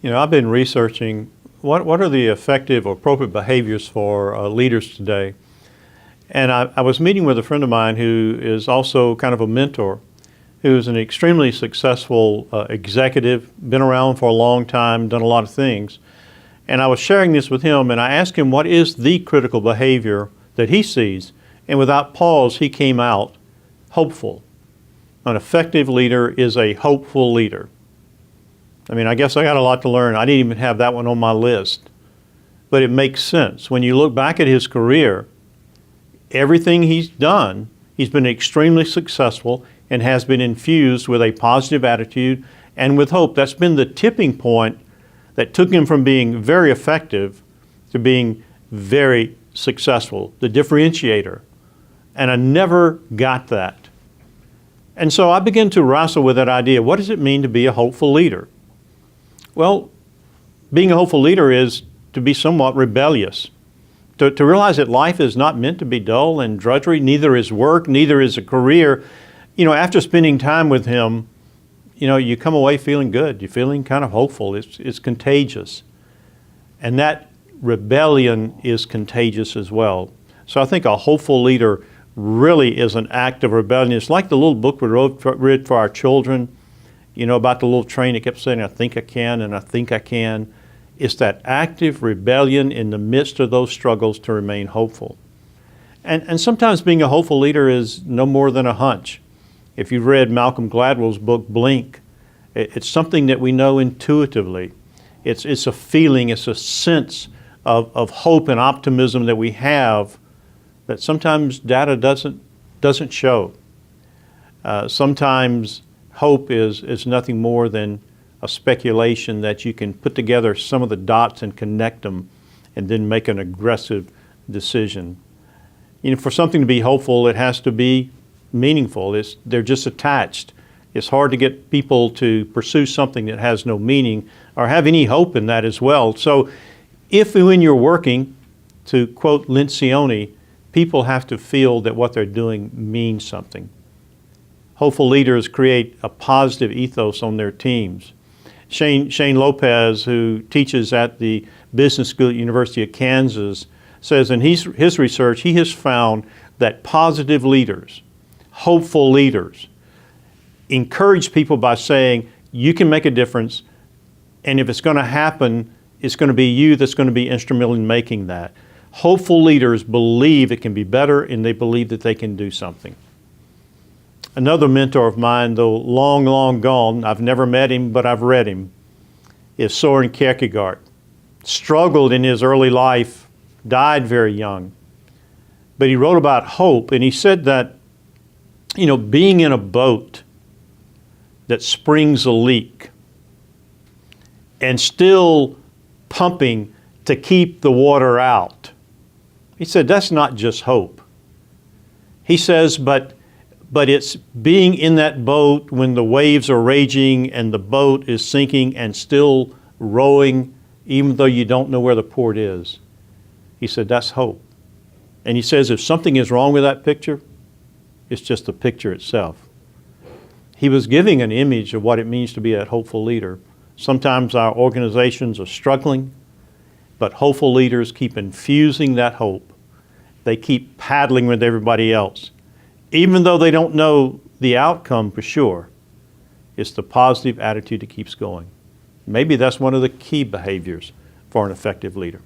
I've been researching what are the effective or appropriate behaviors for leaders today. And I was meeting with a friend of mine who is also kind of a mentor, who's an extremely successful executive, been around for a long time, done a lot of things. And I was sharing this with him, and I asked him what is the critical behavior that he sees. And without pause, he came out hopeful. An effective leader is a hopeful leader. I mean, I guess I got a lot to learn. I didn't even have that one on my list. But it makes sense. When you look back at his career, everything he's done, he's been extremely successful and has been infused with a positive attitude and with hope. That's been the tipping point that took him from being very effective to being very successful, the differentiator. And I never got that. And so I began to wrestle with that idea. What does it mean to be a hopeful leader? Well, being a hopeful leader is to be somewhat rebellious. To realize that life is not meant to be dull and drudgery, neither is work, neither is a career. After spending time with him, you come away feeling good. You're feeling kind of hopeful. It's contagious. And that rebellion is contagious as well. So I think a hopeful leader really is an act of rebellion. It's like the little book we read for our children, about the little train that kept saying, I think I can, and I think I can. It's that active rebellion in the midst of those struggles to remain hopeful. And sometimes being a hopeful leader is no more than a hunch. If you've read Malcolm Gladwell's book, Blink, it's something that we know intuitively. It's a feeling, it's a sense of hope and optimism that we have that sometimes data doesn't show. Sometimes hope is nothing more than a speculation that you can put together some of the dots and connect them and then make an aggressive decision. For something to be hopeful, it has to be meaningful. They're just attached. It's hard to get people to pursue something that has no meaning or have any hope in that as well. So if when you're working, to quote Lencioni, people have to feel that what they're doing means something. Hopeful leaders create a positive ethos on their teams. Shane Lopez, who teaches at the business school at the University of Kansas, says in his research, he has found that positive leaders, hopeful leaders, encourage people by saying, you can make a difference, and if it's going to happen, it's going to be you that's going to be instrumental in making that. Hopeful leaders believe it can be better, and they believe that they can do something. Another mentor of mine, though long, long gone, I've never met him, but I've read him, is Soren Kierkegaard. Struggled in his early life, died very young. But he wrote about hope, and he said that, being in a boat that springs a leak and still pumping to keep the water out. He said, that's not just hope. He says, but it's being in that boat when the waves are raging and the boat is sinking and still rowing, even though you don't know where the port is. He said, that's hope. And he says, if something is wrong with that picture, it's just the picture itself. He was giving an image of what it means to be a hopeful leader. Sometimes our organizations are struggling, but hopeful leaders keep infusing that hope. They keep paddling with everybody else. Even though they don't know the outcome for sure, it's the positive attitude that keeps going. Maybe that's one of the key behaviors for an effective leader.